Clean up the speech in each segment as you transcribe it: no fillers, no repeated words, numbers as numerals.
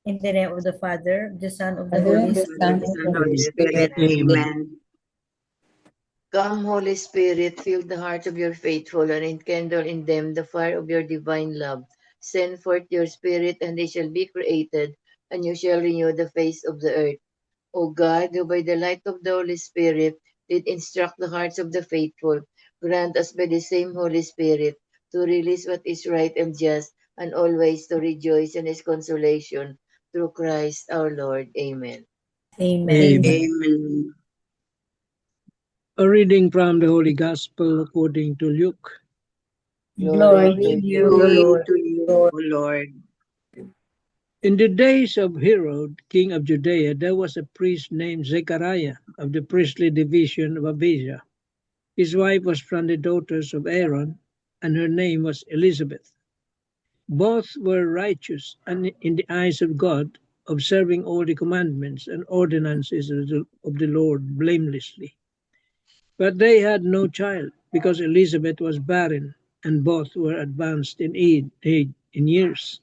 In the name of the Father, of the Son, of the Father, Holy the Son, Spirit. of the Holy Spirit. Amen. Come, Holy Spirit, fill the hearts of your faithful and enkindle in them the fire of your divine love. Send forth your Spirit, and they shall be created, and you shall renew the face of the earth. O God, who by the light of the Holy Spirit did instruct the hearts of the faithful, grant us by the same Holy Spirit to release what is right and just, and always to rejoice in his consolation. Through Christ our Lord. Amen. Amen. Amen. A reading from the Holy Gospel according to Luke. Glory to you, O Glory Lord. to you, O Lord. In the days of Herod, king of Judea, there was a priest named Zechariah of the priestly division of Abijah. His wife was from the daughters of Aaron, and her name was Elizabeth. Both were righteous and in the eyes of God, observing all the commandments and ordinances of the Lord blamelessly. But they had no child, because Elizabeth was barren, and both were advanced in years.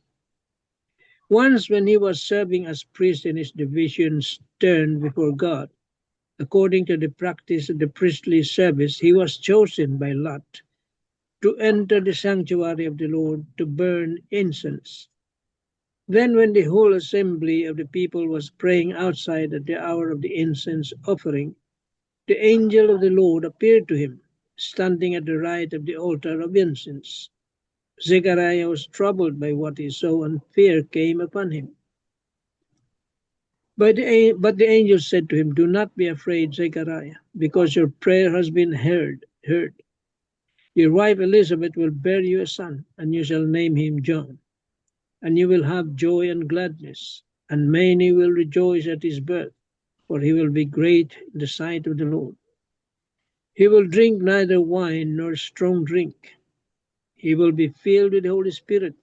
Once, when he was serving as priest in his division, stern before God, according to the practice of the priestly service, he was chosen by Lot to enter the sanctuary of the Lord to burn incense. Then, when the whole assembly of the people was praying outside at the hour of the incense offering, the angel of the Lord appeared to him, standing at the right of the altar of incense. Zechariah was troubled by what he saw, and fear came upon him. But the angel said to him, "Do not be afraid, Zechariah, because your prayer has been heard. Your wife Elizabeth will bear you a son, and you shall name him John. And you will have joy and gladness, and many will rejoice at his birth, for he will be great in the sight of the Lord. He will drink neither wine nor strong drink. He will be filled with the Holy Spirit,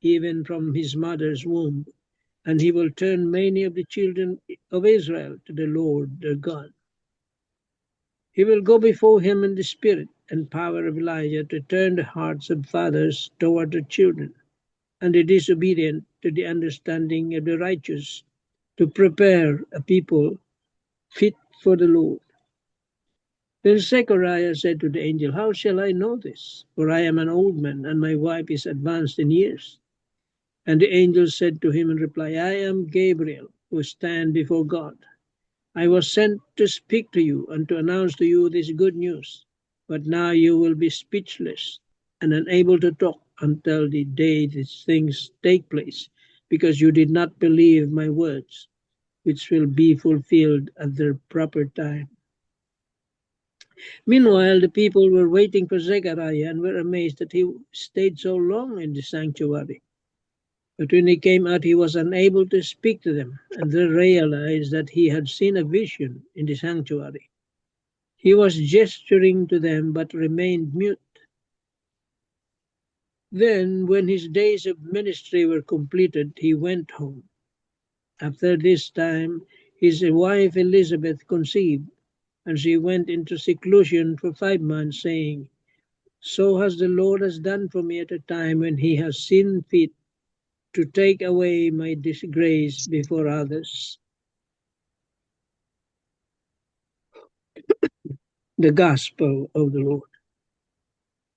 even from his mother's womb, and he will turn many of the children of Israel to the Lord their God. He will go before him in the spirit and power of Elijah to turn the hearts of fathers toward their children, and the disobedient to the understanding of the righteous, to prepare a people fit for the Lord." Then Zechariah said to the angel, "How shall I know this? For I am an old man, and my wife is advanced in years." And the angel said to him in reply, "I am Gabriel, who stand before God. I was sent to speak to you and to announce to you this good news. But now you will be speechless and unable to talk until the day these things take place, because you did not believe my words, which will be fulfilled at their proper time." Meanwhile, the people were waiting for Zechariah and were amazed that he stayed so long in the sanctuary. But when he came out, he was unable to speak to them, and they realized that he had seen a vision in the sanctuary. He was gesturing to them, but remained mute. Then, when his days of ministry were completed, he went home. After this time, his wife Elizabeth conceived, and she went into seclusion for 5 months, saying, "So has the Lord has done for me at a time when he has seen fit to take away my disgrace before others." The Gospel of the Lord.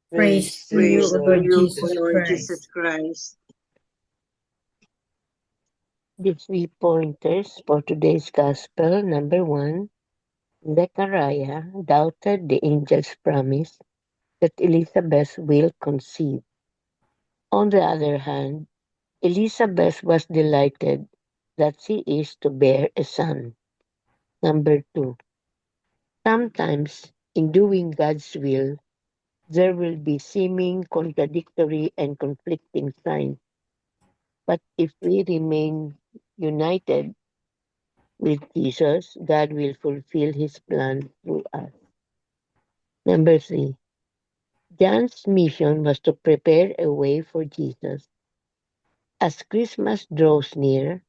Praise to you, Praise O to Lord you, O Jesus Lord Christ. Jesus Christ. The 3 pointers for today's Gospel. Number 1, Zechariah doubted the angel's promise that Elizabeth will conceive. On the other hand, Elizabeth was delighted that she is to bear a son. Number 2, sometimes in doing God's will, there will be seeming contradictory and conflicting signs. But if we remain united with Jesus, God will fulfill his plan through us. Number 3, John's mission was to prepare a way for Jesus. As Christmas draws near,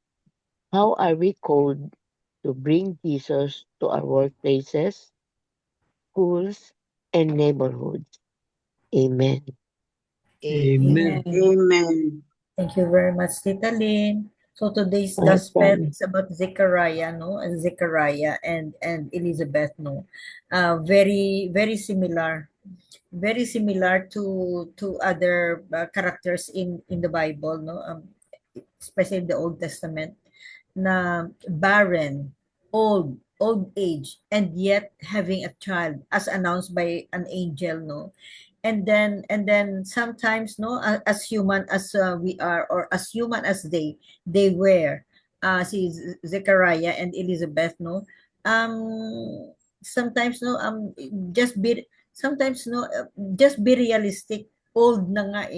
how are we called to bring Jesus to our workplaces, schools, and neighborhoods? Amen. Amen. Amen. Thank you very much, Tita Lynn. So today's Okay. gospel is about Zechariah, no, and Zechariah and Elizabeth, no, very similar, to other characters in the Bible, no, especially the Old Testament, na barren, old age, and yet having a child as announced by an angel, no. And then sometimes, no, as human as we are, or as human as they were, si Zechariah and Elizabeth, no, sometimes, no, just be sometimes, no, just be realistic. Old na nga,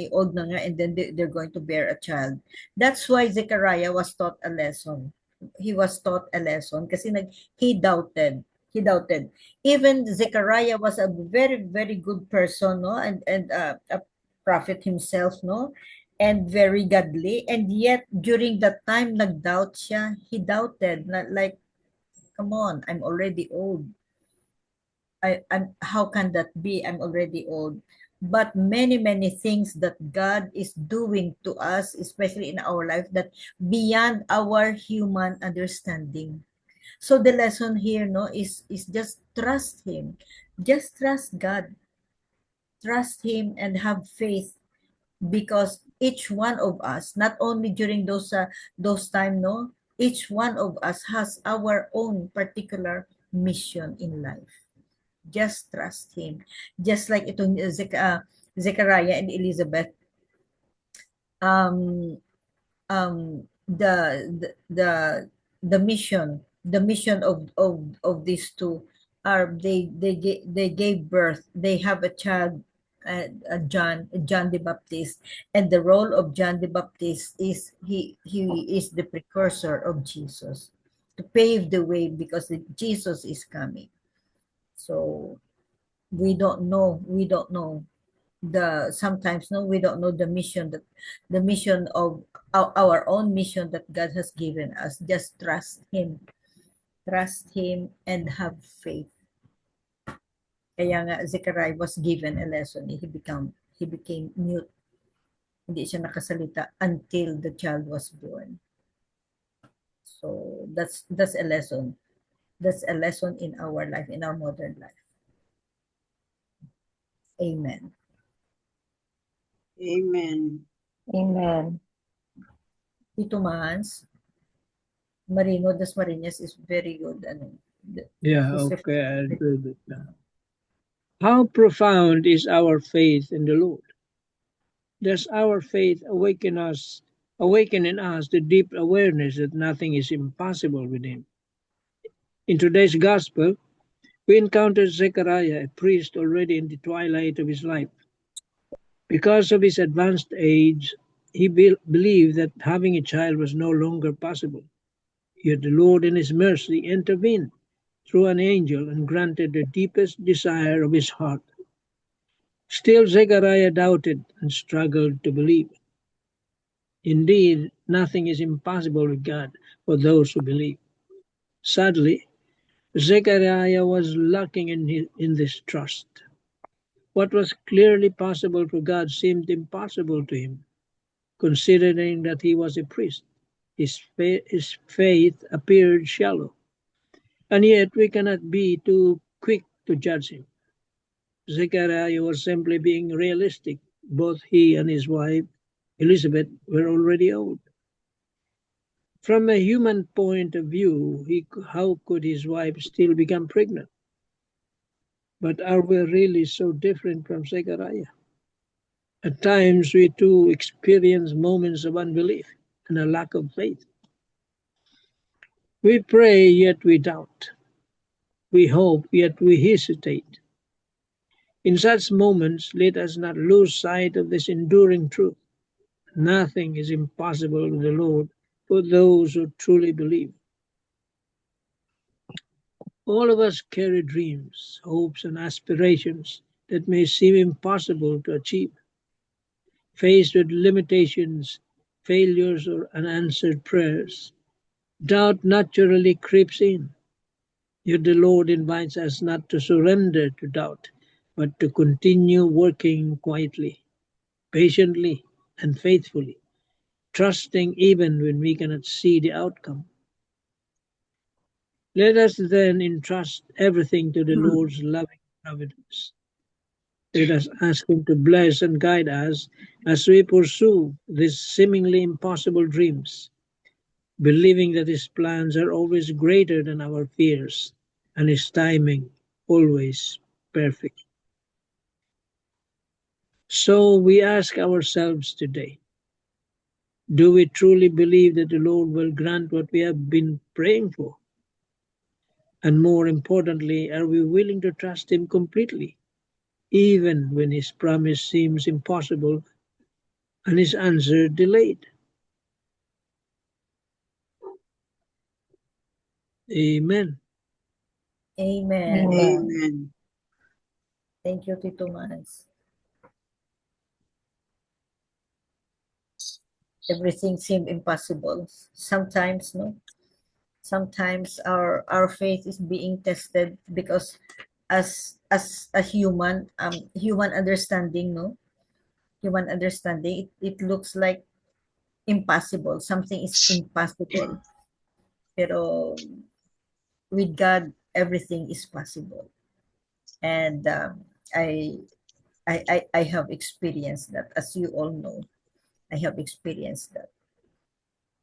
and then they're going to bear a child. That's why Zechariah was taught a lesson. He was taught a lesson kasi he doubted. He doubted. Even Zechariah was a very good person, no, and a prophet himself, no, and very godly. And yet during that time, nag-doubt siya. He doubted, not like, come on, I'm already old. I'm how can that be? I'm already old. But many things that God is doing to us, especially in our life, that beyond our human understanding. So the lesson here, no, is just trust Him. Just trust God. Trust Him and have faith, because each one of us, not only during those time, no, each one of us has our own particular mission in life. Just trust Him. Just like itong Zechariah and Elizabeth, um, the mission of these two are they gave birth. They have a child, John the Baptist, and the role of John the Baptist is he is the precursor of Jesus, to pave the way, because Jesus is coming. So we don't know sometimes, no, we don't know the mission of our own mission that God has given us. Just trust him and have faith. Kaya nga Zechariah was given a lesson. He became mute. Hindi siya nakasalita until the child was born. So that's a lesson. That's a lesson in our life, in our modern life. Amen. Amen. Amen. Tito Mans, Marino das Marinas is very good. Yeah, okay, I agree with that. How profound is our faith in the Lord? Does our faith awaken in us the deep awareness that nothing is impossible with Him? In today's gospel, we encounter Zechariah, a priest already in the twilight of his life. Because of his advanced age, he believed that having a child was no longer possible. Yet the Lord in His mercy intervened through an angel and granted the deepest desire of his heart. Still, Zechariah doubted and struggled to believe. Indeed, nothing is impossible with God for those who believe. Sadly, Zechariah was lacking in this trust. What was clearly possible for God seemed impossible to him, considering that he was a priest. His faith appeared shallow, and yet we cannot be too quick to judge him. Zechariah was simply being realistic. Both he and his wife, Elizabeth, were already old. From a human point of view, how could his wife still become pregnant? But are we really so different from Zechariah? At times, we too experience moments of unbelief and a lack of faith. We pray, yet we doubt. We hope, yet we hesitate. In such moments, let us not lose sight of this enduring truth. Nothing is impossible with the Lord for those who truly believe. All of us carry dreams, hopes, and aspirations that may seem impossible to achieve. Faced with limitations, failures, or unanswered prayers, doubt naturally creeps in. Yet the Lord invites us not to surrender to doubt, but to continue working quietly, patiently, and faithfully. trusting even when we cannot see the outcome. Let us then entrust everything to the Lord's loving providence. Let us ask Him to bless and guide us as we pursue these seemingly impossible dreams, believing that His plans are always greater than our fears and His timing always perfect. So we ask ourselves today, do we truly believe that the Lord will grant what we have been praying for? And more importantly, are we willing to trust Him completely, even when His promise seems impossible and His answer delayed? Amen. Amen. Amen. Thank you, Tito Mas. Everything seemed impossible. Sometimes, no? Sometimes our faith is being tested because as a human, human understanding, no? Human understanding, it looks like impossible. Something is impossible. Pero with God, everything is possible. And I have experienced that, as you all know. I have experienced that.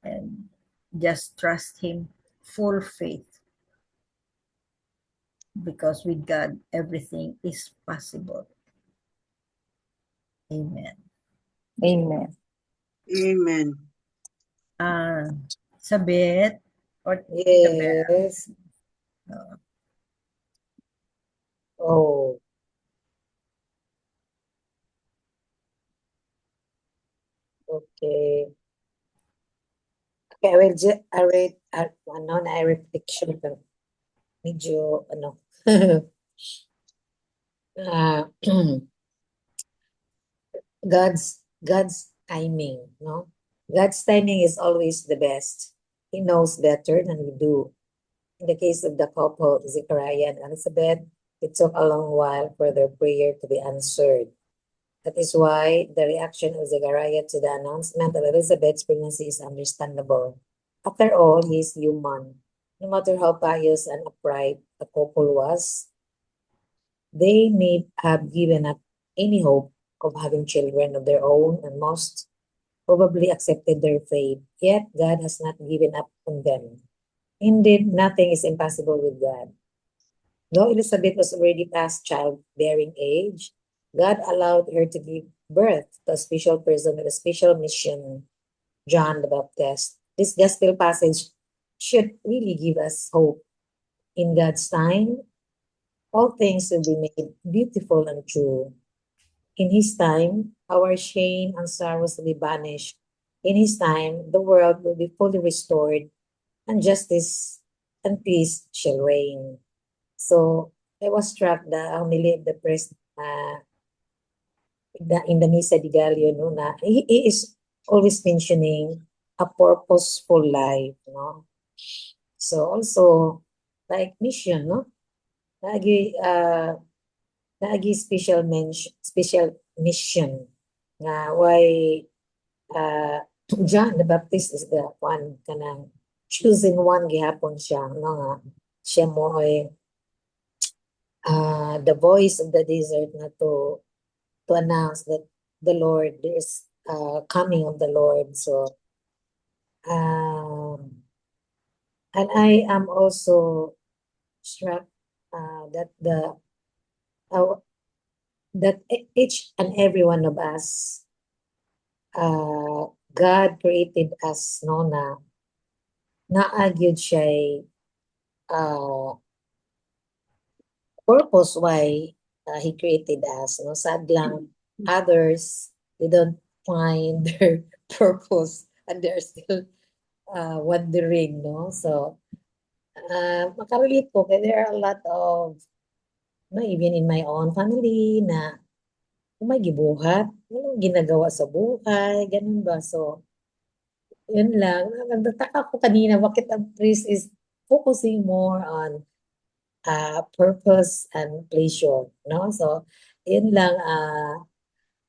And just trust Him, full faith, because with God, everything is possible. Amen. Amen. Amen. Sabit or Tita Bella? Yes. Oh. Okay. Okay, I will just, I read, ano na, reflection ko. Medyo, ano, ah, God's timing, no? God's timing is always the best. He knows better than we do. In the case of the couple, Zechariah and Elizabeth, it took a long while for their prayer to be answered. That is why the reaction of Zechariah to the announcement of Elizabeth's pregnancy is understandable. After all, he is human. No matter how pious and upright the couple was, they may have given up any hope of having children of their own and most probably accepted their fate. Yet God has not given up on them. Indeed, nothing is impossible with God. Though Elizabeth was already past childbearing age, God allowed her to give birth to a special person with a special mission, John the Baptist. This gospel passage should really give us hope. In God's time, all things will be made beautiful and true. In His time, our shame and sorrows will be banished. In His time, the world will be fully restored, and justice and peace shall reign. So I was struck the homily of the priest in the Misa di Gallo, no, na he is always mentioning a purposeful life, no? So also, like mission, no? Lagi special mission nga why John the Baptist is the one kanang choosing one gihapon siya, no, nga siya mo ay the voice of the desert na to announce that the Lord, there's coming of the Lord. So, and I am also struck that that each and every one of us, God created us, no, na naagyod siya purpose why He created us, no? Sad lang, others, they don't find their purpose and they're still wondering, no? So, makarelate ko, kaya there are a lot of, no, even in my own family na may gibuhat, anong ginagawa sa buhay, ganun ba? So, yun lang. Nagtataka ko kanina, bakit ang priest is focusing more on purpose and pleasure, no? So, yun lang,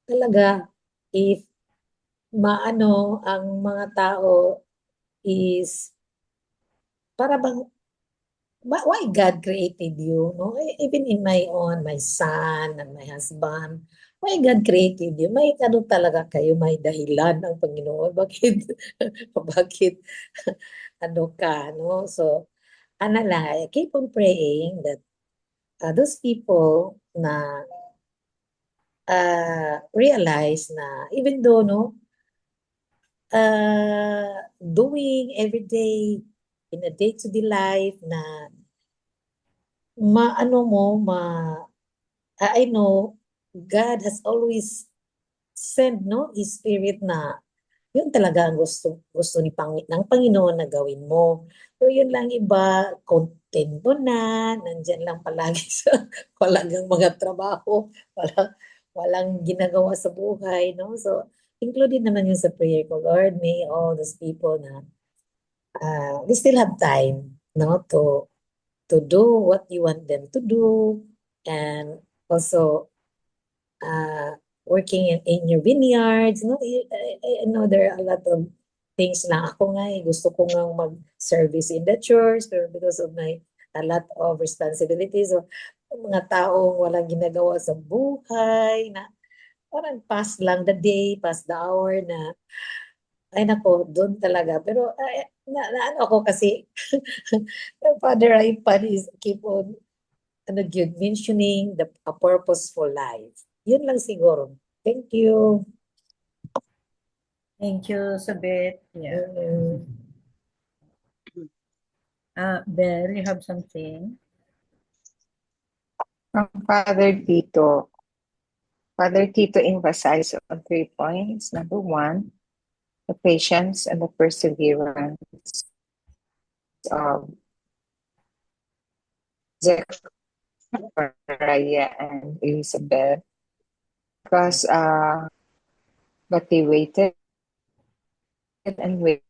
talaga, if maano ang mga tao is para bang why God created you, no? Even in my own, my son and my husband, why God created you? May ano talaga kayo, may dahilan ng Panginoon. Bakit, bakit, ano ka, no? So, ano lang, keep on praying that those people na realize na even though, no, doing every day in a day-to-day life na maano mo, I know God has always sent, no, His Spirit na yun talaga ang gusto ng Panginoon na gawin mo. So yun lang iba, kontento na, nandyan lang palagi sa walang mga trabaho, walang ginagawa sa buhay, no? So, included naman yun sa prayer ko, Lord, may all those people na they still have time, no, to do what you want them to do, and also working in your vineyards, no? I know there are a lot of things lang. Ako nga, gusto ko nga mag-service in the church pero because of my a lot of responsibilities. So, mga taong walang ginagawa sa buhay, na parang pass lang the day, pass the hour na, ay nako, doon talaga. Pero ano ako kasi, Father Ipan is keep on ano yun, mentioning a purposeful life. Yun lang siguro. Thank you. Thank you, Sabet. Yeah. Mm. Belle, you have something? From Father Tito emphasized on 3 points. Number 1, the patience and the perseverance of Zechariah and Elizabeth, because but they waited and waited,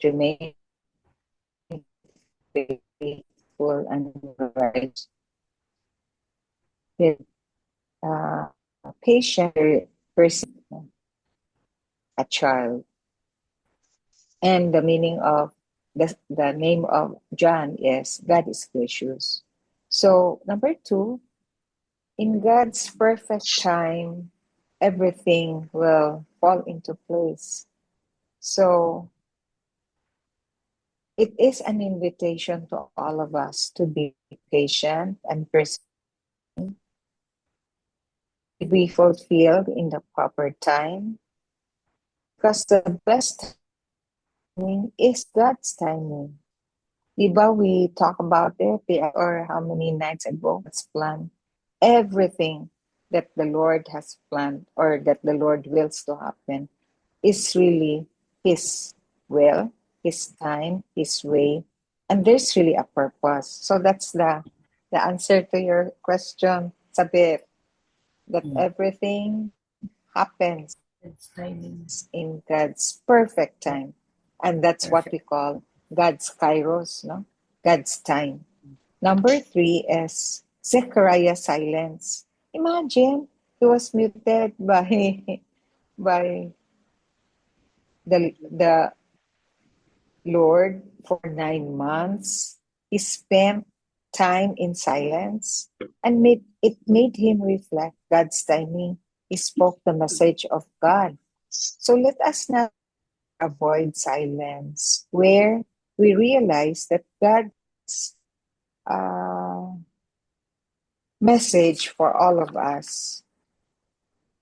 remained faithful and righteous, with patient person, a child. And the meaning of the name of John is God is gracious. So number 2, in God's perfect time, everything will fall into place. So it is an invitation to all of us to be patient and be fulfilled in the proper time, because the best timing is God's timing. Diba, we talk about it, or how many nights ago, it's planned. Everything that the Lord has planned or that the Lord wills to happen is really His will, His time, His way, and there's really a purpose. So that's the answer to your question, Sabir, that everything happens It's timing. in God's perfect time. And that's what we call God's kairos, no? God's time. Number 3 is Zechariah's silence. Imagine, he was muted by the Lord for 9 months. He spent time in silence, and it made him reflect God's timing. He spoke the message of God. So let us not avoid silence, where we realize that God's message for all of us,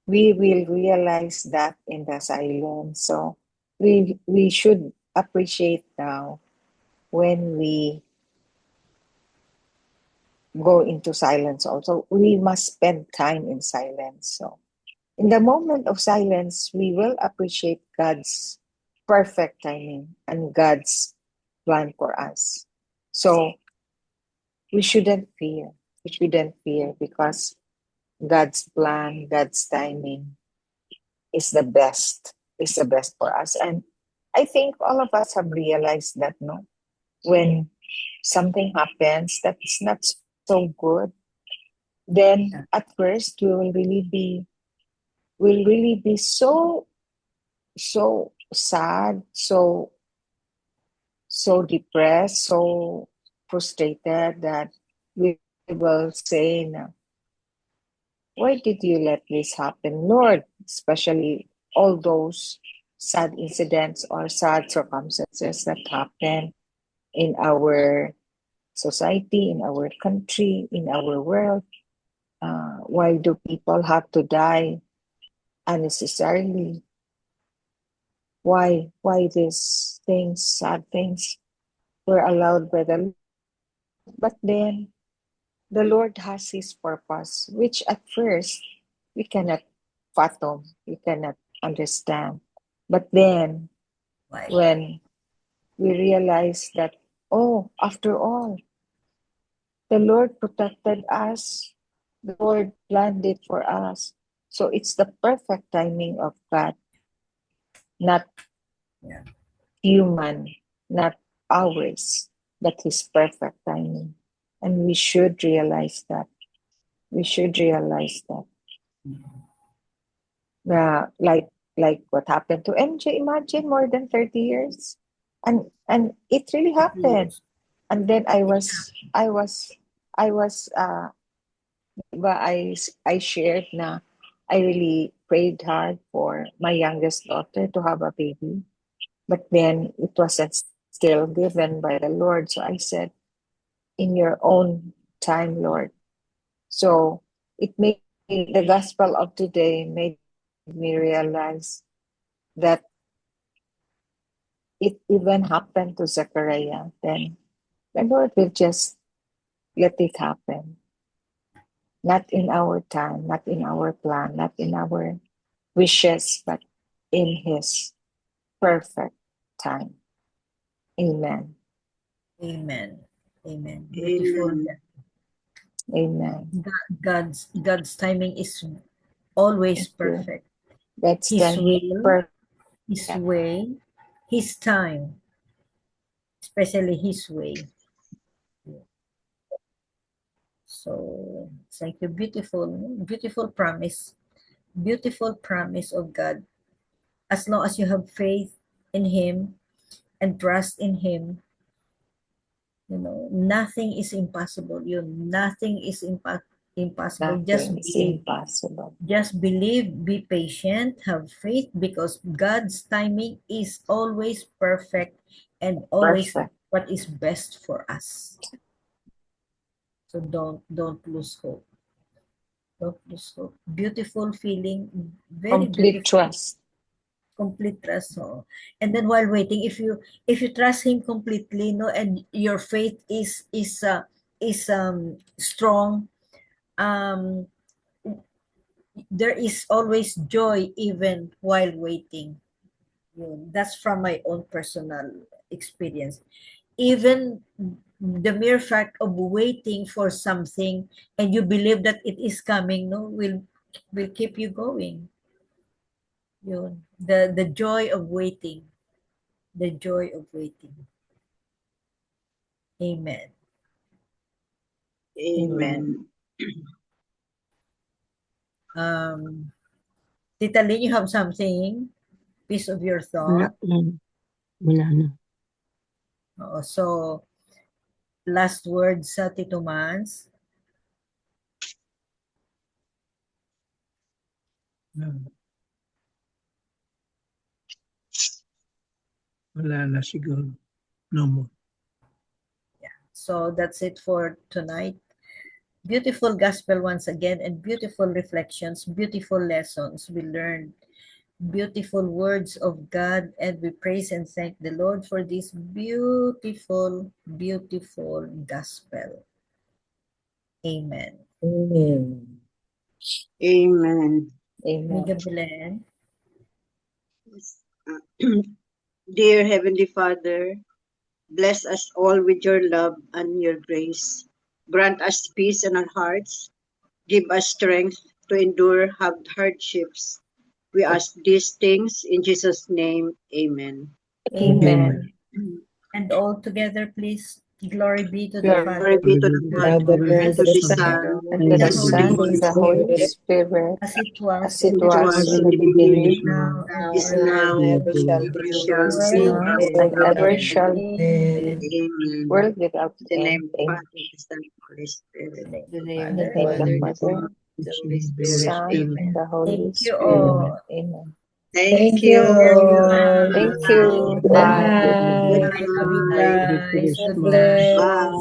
we will realize that in the silence. So we should appreciate now when we go into silence also. We must spend time in silence. So in the moment of silence, we will appreciate God's perfect timing and God's plan for us. So we shouldn't fear. We shouldn't fear, because God's plan, God's timing is the best. Is the best for us. And I think all of us have realized that, no? When something happens that's not so good, then at first we will really be will really be so sad, so depressed, so frustrated that we will say, na, why did you let this happen, Lord? Especially all those sad incidents or sad circumstances that happen in our society, in our country, in our world. Why do people have to die unnecessarily? Why these things, sad things, were allowed by the Lord? But then the Lord has His purpose, which at first we cannot fathom, we cannot understand. But then Why? when we realize that, oh, after all, the Lord protected us, the Lord planned it for us. So it's the perfect timing of God, not Yeah. human, not ours, but His perfect timing. And we should realize that. We should realize that. Like what happened to MJ, imagine more than 30 years. And it really happened. Yes. And then I was but I shared na I really prayed hard for my youngest daughter to have a baby. But then it wasn't still given by the Lord. So I said, in your own time, Lord. So it made the gospel of today made me realize that it even happened to Zechariah. Then the Lord will just let it happen. Not in our time, not in our plan, not in our wishes, but in His perfect time. Amen. Amen. Amen. Beautiful. Amen. God's timing is always Thank you. perfect. That's His the will, perfect. His way, His time, especially His way. So it's like a beautiful promise of God. As long as you have faith in Him and trust in Him, nothing is impossible. Nothing is impossible. Nothing is impossible. Just believe, be patient, have faith, because God's timing is always perfect and always Perfect. what is best for us. So don't lose hope. Don't lose hope. Beautiful feeling, very Complete beautiful. trust. Complete trust. So, and then while waiting, if you trust Him completely, and your faith is strong, there is always joy even while waiting. That's from my own personal experience. Even the mere fact of waiting for something and you believe that it is coming, will keep you going. The joy of waiting. The joy of waiting. Amen. Amen. Tita Lynn, you have something? Piece of your Wala, thought? wala na. So, last words sa Tito Mans? Wala na siguro. No more. So that's it for tonight. Beautiful gospel once again, and beautiful reflections, beautiful lessons we learned, beautiful words of God, and we praise and thank the Lord for this beautiful gospel. Amen. Amen. Amen. Amen. Gabelen. Dear Heavenly Father, bless us all with your love and your grace. Grant us peace in our hearts. Give us strength to endure hardships. We ask these things in Jesus' name. Amen. Amen. And all together, please Glory be to the Glory Father, Glory be to the Father, and to the Son, and to the and Son, and the Holy Spirit, as it was as in it the was was in in the the beginning, beginning, now, and is ever, now, Never shall and be. shall be, world now, without and ever end. shall Amen. Amen. world without In the name end. of the Amen. Father, the Son, and the Holy Spirit. In the name In of the the name of the Father, the Father, Son, the Holy the Spirit. Son, Amen. and the Holy Thank you Spirit. all. Amen. Thank Thank you you. all. Thank you. Good Bye. Good night. Good night, night. guys. God Good night. bless. Bye.